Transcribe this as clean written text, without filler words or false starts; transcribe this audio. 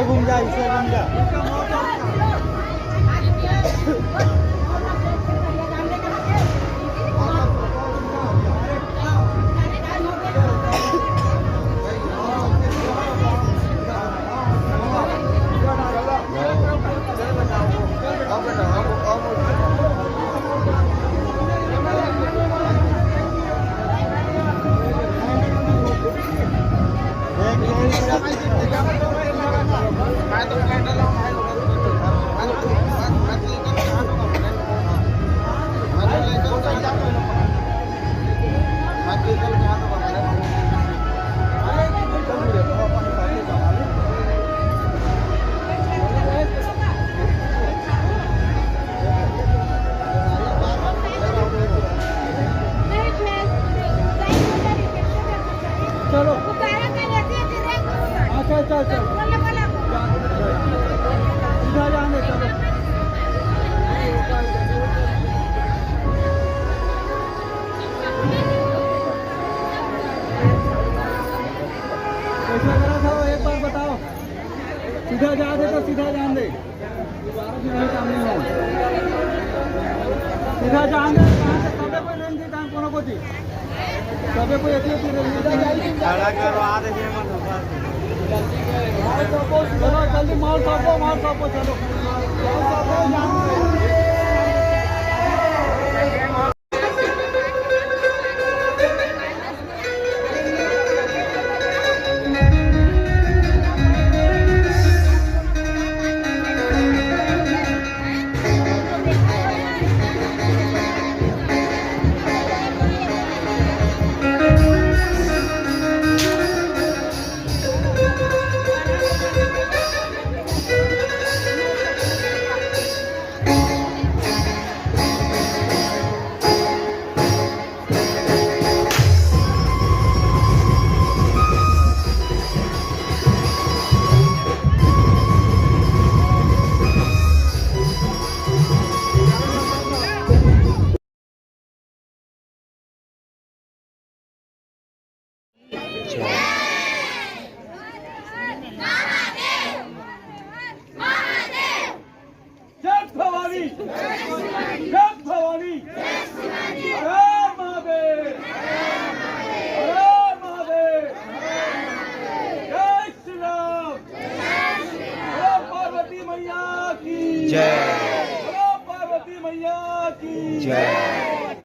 घूम जा, इससे घूम जा। चलो चल चल सीधा जाने चलो। कैसा करा था वो एक बार बताओ। सीधा जा दे तो सीधा जान दे, सीधा जान दे। सबे कोई नहीं थी काम कोनो को थी, सबे कोई ऐसी थी खड़ा करो आ रही है चलो जल्दी माल सापो चलो जय। पार्वती मैया की जय।